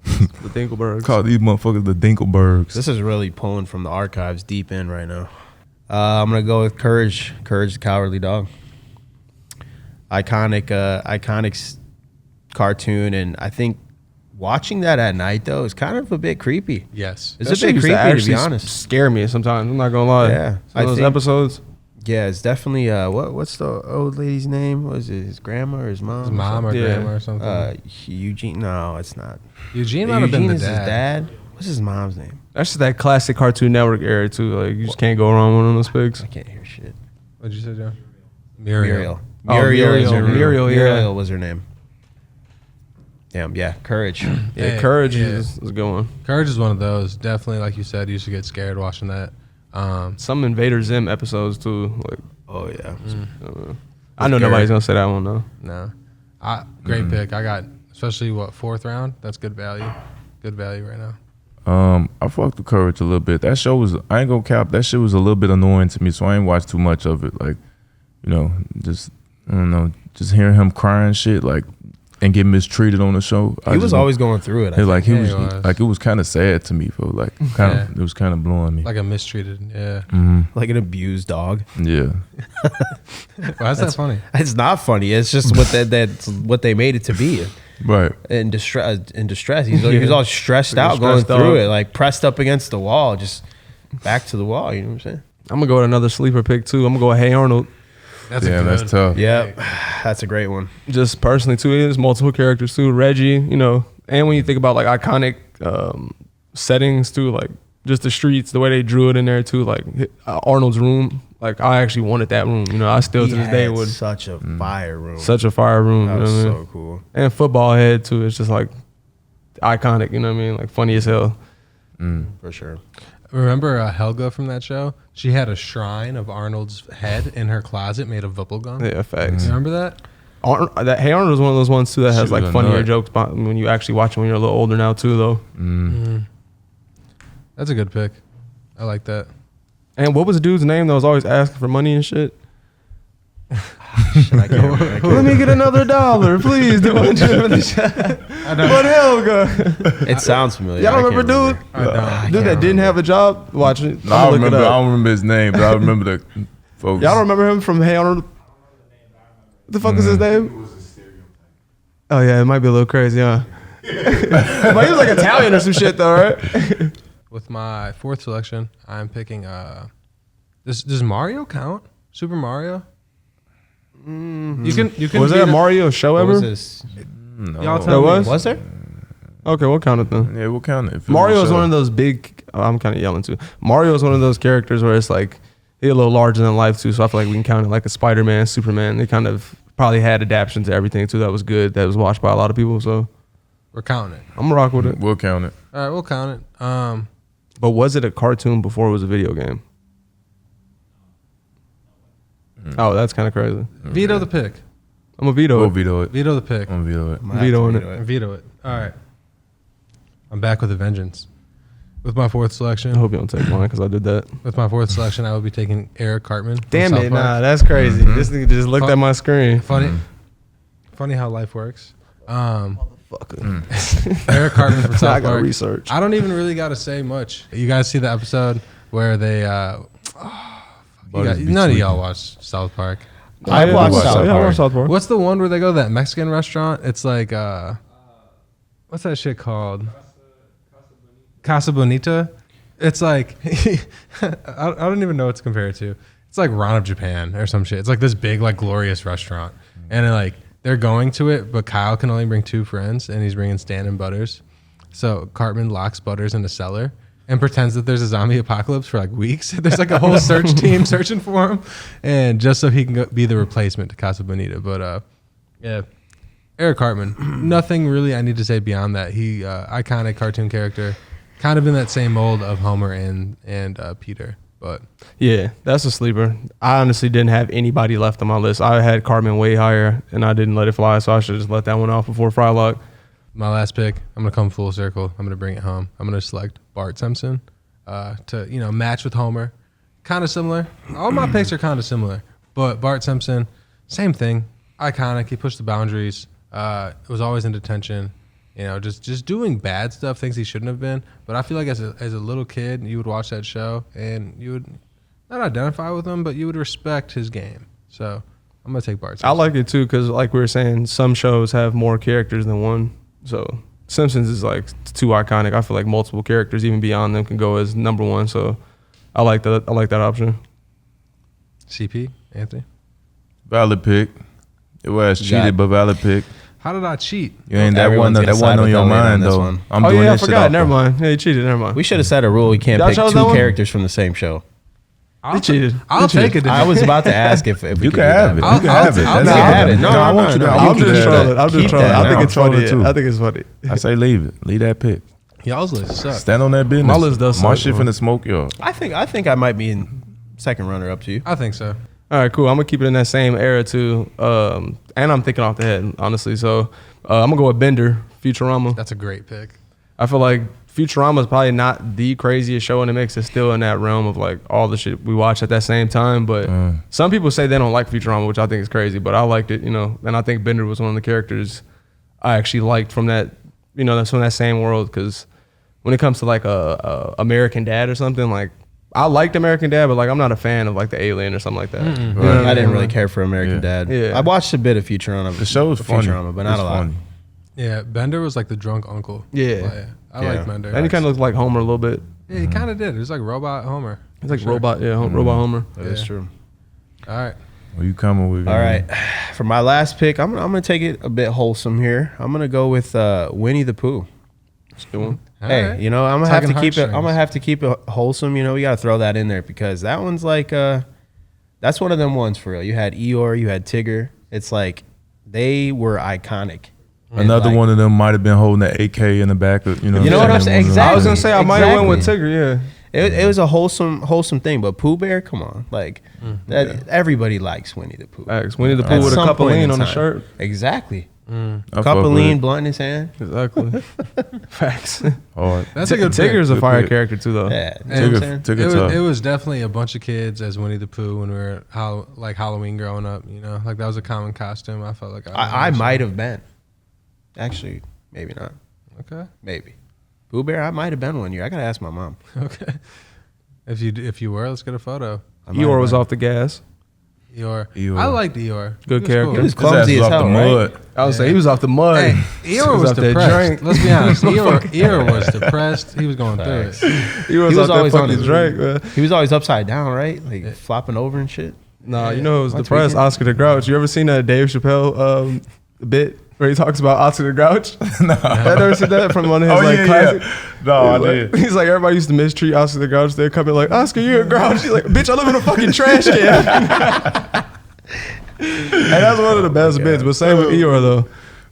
The Dinkelbergs. Call these motherfuckers the Dinkelbergs. This is really pulling from the archives deep in right now. I'm gonna go with Courage. Courage the Cowardly Dog. Iconic cartoon, and I think watching that at night though is kind of a bit creepy. Yes. It's That a shit bit used creepy to be actually honest. scare me sometimes. I'm not gonna lie. Yeah, Some I of those think- episodes. Yeah, it's definitely what's the old lady's name? Was it his grandma or his mom? His mom or Yeah. grandma or something. Eugene. No, it's not. Eugene might have been Eugene the is his dad. dad. What's his mom's name? That's just that classic Cartoon Network era too. Like you just can't go wrong with one of those pigs. I can't hear shit. What'd you say, Joe? Muriel. Oh, Muriel is her name. Muriel, yeah. Muriel was her name. Damn, yeah, Courage. Yeah, Hey, Courage yeah. is a good one. Courage is one of those. Definitely, like you said, you used to get scared watching that. Some Invader Zim episodes too. Like Oh yeah. I know Garrett. nobody's gonna say that one though. No. Great pick. I got, especially fourth round? That's good value. Good value right now. I fucked with Courage a little bit. That show was, I ain't gonna cap, that shit was a little bit annoying to me, so I ain't watched too much of it. Like, you know, just, I don't know, just hearing him crying shit, like, and get mistreated on the show. He was always going through it. I It, like he Yeah, was, he was. like it was kind of sad to me, for like, kind of, Yeah. it was kind of blowing me. Like a mistreated. Yeah. like an abused dog. Yeah, Why is that funny? It's not funny. It's just that's what they made it to be. right. In distress. He was all stressed Like a out going stressed through dog. it, like pressed up against the wall, just back to the wall. You know what I'm saying? I'm gonna go with another sleeper pick too. I'm gonna go with Hey Arnold. That's Damn, a good. that's tough. Yep, that's a great one. Just personally too, there's multiple characters too. Reggie, you know, and when you think about like iconic settings too, like just the streets, the way they drew it in there too, like Arnold's room. Like I actually wanted that room. You know, I still He to this day had would such a fire room. such a fire room. That You know was what I so mean? cool. And football head too. It's just like iconic. You know what I mean? Like funny as hell. For sure. Remember Helga from that show? She had a shrine of Arnold's head in her closet made of bubblegum. Yeah, facts. Remember that? That Hey Arnold was one of those ones too that has She was like a funnier nut. jokes when you actually watch it when you're a little older now too though. That's a good pick. I like that. And what was the dude's name that was always asking for money and shit? I can't Let me get another $1, please. But Helga, It sounds familiar. y'all I remember can't dude? I don't. Dude that didn't have a job. Watch it. No, I I'ma look it remember. I up. don't remember his name, but I remember the folks. Y'all don't remember him from Hey Arnold? What the fuck is his name? Oh yeah, it might be a little crazy, huh? But he was like Italian or some shit though, right? With my fourth selection, I'm picking. Does Mario count? Super Mario. You can. Was there a Mario show What ever? was this? No. Y'all There tell me. was? Was there? Okay, we'll count it then. Yeah, we'll count it. If it Mario was is a one show. of those big. I'm kind of yelling too. Mario is one of those characters where it's like he's a little larger than life too. So I feel like we can count it like a Spider-Man, Superman. They kind of probably had adaptations to everything too. That was good. That was watched by a lot of people. So We're counting it. I'm gonna rock with it. We'll count it. All right, we'll count it. But was it a cartoon before it was a video game? Oh, that's kind of crazy. Veto the pick. I'm gonna veto We'll it. veto it. Veto the pick. I'm gonna veto it. Might have to Vetoing veto it. Veto it. All right. I'm back with a vengeance. With my fourth I selection, hope you don't take mine because I did that. with my fourth selection, I will be taking Eric Cartman. from Damn South it! Park. Nah, that's crazy. This nigga just looked at my screen. Funny how life works. Eric Cartman from I South gotta Park. research. I don't even really got to say much. You guys see the episode where they, None of y'all watch South Park. I watched South I Park. watched South Park. What's the one where they go to that Mexican restaurant? It's like, what's that shit called? Casa Bonita. It's like, I don't even know what to compare it to. It's like Ron of Japan or some shit. It's like this big, like glorious restaurant. And like, they're going to it, but Kyle can only bring 2 friends and he's bringing Stan and Butters. So Cartman locks Butters in a cellar and pretends that there's a zombie apocalypse for like weeks. There's like a whole search team searching for him, and just so he can be the replacement to Casa Bonita. But yeah, Eric Cartman. Nothing really I need to say beyond that. He iconic cartoon character, kind of in that same mold of Homer and Peter. But Yeah, that's a sleeper. I honestly didn't have anybody left on my list. I had Cartman way higher, and I didn't let it fly, so I should just let that one off before Frylock. my last pick, I'm gonna come full circle. I'm gonna bring it home. I'm gonna select Bart Simpson to match with Homer. Kind of similar. All my picks are kind of similar, but Bart Simpson, same thing. Iconic. He pushed the boundaries. It was always in detention. Just doing bad stuff, things he shouldn't have been. But I feel like as a little kid, you would watch that show and you would not identify with him, but you would respect his game. So I'm gonna take Bart Simpson. I like it too because, like we were saying, some shows have more characters than one. So Simpsons is like too iconic. I feel like multiple characters, even beyond them, can go as number one. So I like that. I like that option. CP, Anthony. Valid pick. It was You got cheated, but valid pick. How did I cheat? You ain't that one. Everyone's gonna That side one on with your Elliot on mind this though. one. I'm Oh doing yeah, I this shit forgot. off Never the- mind. Yeah, you cheated. Never mind. We should have set a rule. You can't Y'all pick chose 2 that one? characters from the same show. You cheated. I'll You take cheated. it. I was about to ask if we You could can have it. I'll- You can have it. I'll- That's I'll it. have it. No, I no, want you no, to. no. I I'm want you to just have trolling. that. I'm just Keep trolling. that. I think I'm it's funny. trolling too. I think it's funny. I say leave it. Leave that pick. Y'all's list suck. Stand on that business. My list does My suck, shit bro. finna smoke y'all. I think I might be in second runner up to you. I think so. All right, cool. I'm gonna keep it in that same era too. And I'm thinking off the head, honestly. So I'm gonna go with Bender, Futurama. That's a great pick. I feel like Futurama is probably not the craziest show in the mix. It's still in that realm of like all the shit we watch at that same time. But some people say they don't like Futurama, which I think is crazy. But I liked it, and I think Bender was one of the characters I actually liked from that, that's from that same world. Because when it comes to like a American Dad or something, like I liked American Dad, but like I'm not a fan of like the Alien or something like that. Mm-mm. You know what I didn't mean? really care for American Yeah. Dad. Yeah. I watched a bit of Futurama. The show is funny. Futurama, but not It's a lot. funny. Yeah, Bender was like the drunk uncle. Yeah. I Yeah. like Bender. And he kind of looked like Homer a little bit. Yeah, he kind of did. It was like Robot Homer. He's like Sure. robot, robot Homer. That is Yeah. true. All right. What you coming with? All right. For my last pick, I'm gonna take it a bit wholesome here. I'm gonna go with Winnie the Pooh. That's a good one. All Hey, right. I'm gonna have Tugging to keep it. I'm heartstrings. gonna have to keep it wholesome. We gotta throw that in there because that one's like that's one of them ones for real. You had Eeyore, you had Tigger. It's like they were iconic. And, Another like, one of them might have been holding that AK in the back of You know what I'm saying? I was gonna say I might have went with Exactly. Tigger. Yeah. It was a wholesome thing, but Pooh Bear, come on, like that. Everybody likes Winnie the Pooh. Facts. Winnie the Pooh At with a some cup of point lean in on the time. shirt. Exactly. I Cup fuck of with lean, it. blunt in his hand. Exactly. Facts. Hard. That's a good pick. Tigger's a Good fire pick. character too, though. Yeah, you know And what I'm saying? Tigger tough. It was definitely a bunch of kids as Winnie the Pooh when we were Halloween growing up. Like that was a common costume. I felt like I might have been. Actually, maybe not. Okay. Maybe. Pooh Bear, I might have been one year. I gotta ask my mom. Okay. If you were, let's get a photo. I might have Eeyore was been. off the gas. Eeyore. Eeyore. I liked Eeyore. Good He character. He was His ass clumsy was as off the hell, right? mud. I would say he was off the mud. Hey, He Eeyore was was off that depressed. drink. Let's be honest. Eeyore was depressed. He was going through Facts. it. He was was off always that on fucking his- drink, man. He was always upside down, right? Like flopping over and shit. Nah, you know who was What's depressed? weekend? Oscar the Grouch. You ever seen that Dave Chappelle bit where he talks about Oscar the Grouch? No. Have ever seen that from one of his classic? No, I He's did. like, he's like, everybody used to mistreat Oscar the Grouch. They're coming like, Oscar, you're a grouch. He's like, bitch, I live in a fucking trash can. And that's one of the best bits. But same with Eeyore, though.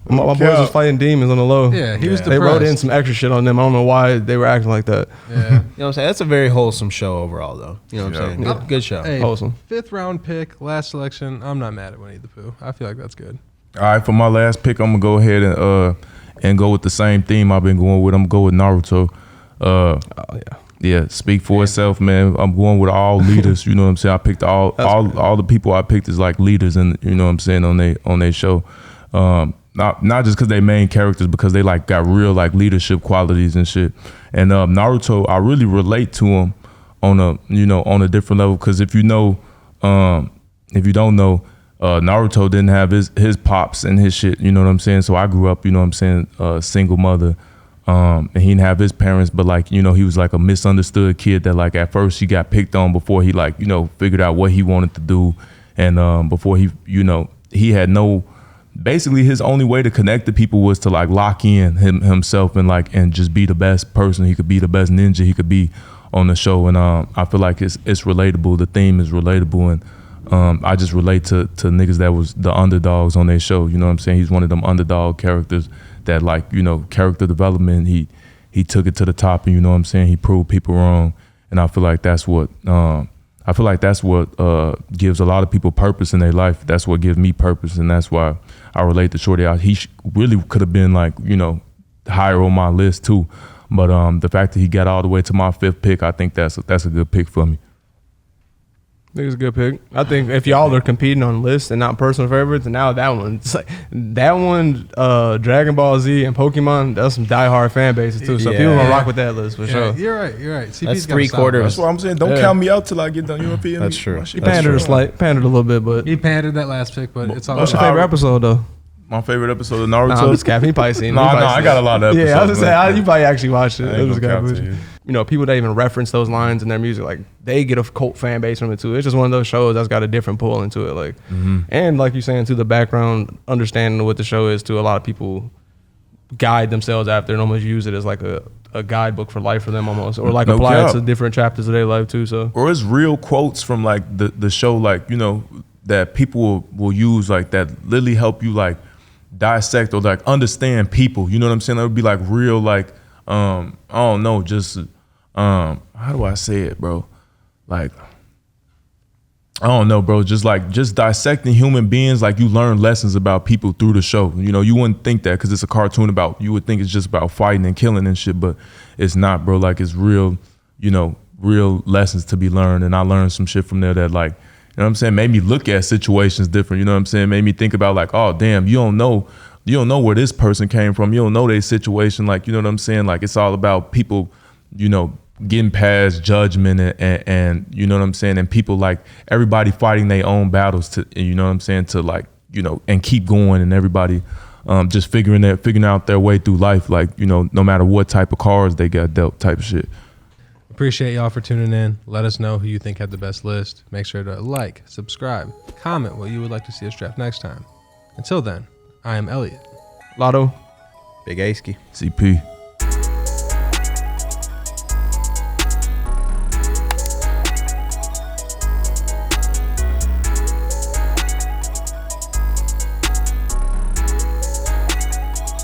My boys was fighting demons on the low. Yeah, he was They wrote in depressed. some extra shit on them. I don't know why they were acting like that. Yeah. You know what I'm saying? That's a very wholesome show overall, though. You know what I'm saying? Yeah. Good show. Hey, Wholesome. 5th round pick, last selection. I'm not mad at Winnie the Pooh. I feel like that's good. All right, for my last pick, I'm gonna go ahead and go with the same theme I've been going with. I'm gonna go with Naruto. Oh, yeah. Yeah, speak for itself, man. I'm going with all leaders. You know what I'm saying? I picked all the people I picked as like leaders, and you know what I'm saying on they show. Not just because they main characters, because they got real leadership qualities and shit. And Naruto, I really relate to him on a different level. Because if you don't know, Naruto didn't have his pops and his shit. You know what I'm saying? So I grew up, you know what I'm saying, single mother. And he didn't have his parents, but like, you know, he was like a misunderstood kid that like at first he got picked on before he like, you know, figured out what he wanted to do. And before he, you know, he had basically his only way to connect to people was to like lock in himself and like, and just be the best person he could be, the best ninja he could be on the show. And I feel like it's relatable. The theme is relatable. And I just relate to niggas that was the underdogs on their show. You know what I'm saying? He's one of them underdog characters that like, you know, character development, he took it to the top, and you know what I'm saying, he proved people wrong. And I feel like that's what gives a lot of people purpose in their life. That's what gives me purpose, and that's why I relate to Shorty out. He really could have been like, you know, higher on my list too. But the fact that he got all the way to my 5th pick, I think that's a good pick for me. I think it's a good pick. I think if y'all are competing on lists and not personal favorites, and now that one, it's like that one, Dragon Ball Z and Pokemon, that's some diehard fan bases too. So people gonna rock with that list for sure. You're right. CP's That's gotta stop, 3/4. bro. That's what I'm saying. Don't count me out till I get done European. That's true. He pandered a little bit, but He pandered that last pick, but it's all what's your right. favorite episode though? My favorite episode of Naruto. Nah, I'm just capping. He probably seen it. No, He probably I seen got it. a lot of episodes. Yeah, I was gonna say you probably actually watched it. I It ain't was gonna count good. to you. You know, people that even reference those lines in their music, like they get a cult fan base from it too. It's just one of those shows that's got a different pull into it, like, and like you're saying, to the background understanding of what the show is. To a lot of people, guide themselves after and almost use it as like a guidebook for life for them almost, or like No apply it cap. to different chapters of their life too. So Or it's real quotes from like the show, like, you know, that people will use, like that literally help you like dissect or like understand people. You know what I'm saying? That would be like real, like I don't know, just how do I say it, bro? Like, I don't know, bro. Just dissecting human beings. Like, you learn lessons about people through the show. You know, you wouldn't think that because it's a cartoon about. You would think it's just about fighting and killing and shit, but it's not, bro. Like, it's real. You know, real lessons to be learned. And I learned some shit from there that, like, you know what I'm saying, made me look at situations different. You know what I'm saying? Made me think about like, oh damn, you don't know where this person came from. You don't know their situation. Like, you know what I'm saying? Like, it's all about people, you know, getting past judgment and you know what I'm saying, and people, like, everybody fighting their own battles to, you know what I'm saying, to, like, you know, and keep going, and everybody just figuring out their way through life, like, you know, no matter what type of cards they got dealt, type of shit. Appreciate y'all for tuning in. Let us know who you think had the best list. Make sure to like, subscribe, comment what you would like to see us draft next time. Until then, I am Elliot. Lotto. Big Aski. CP.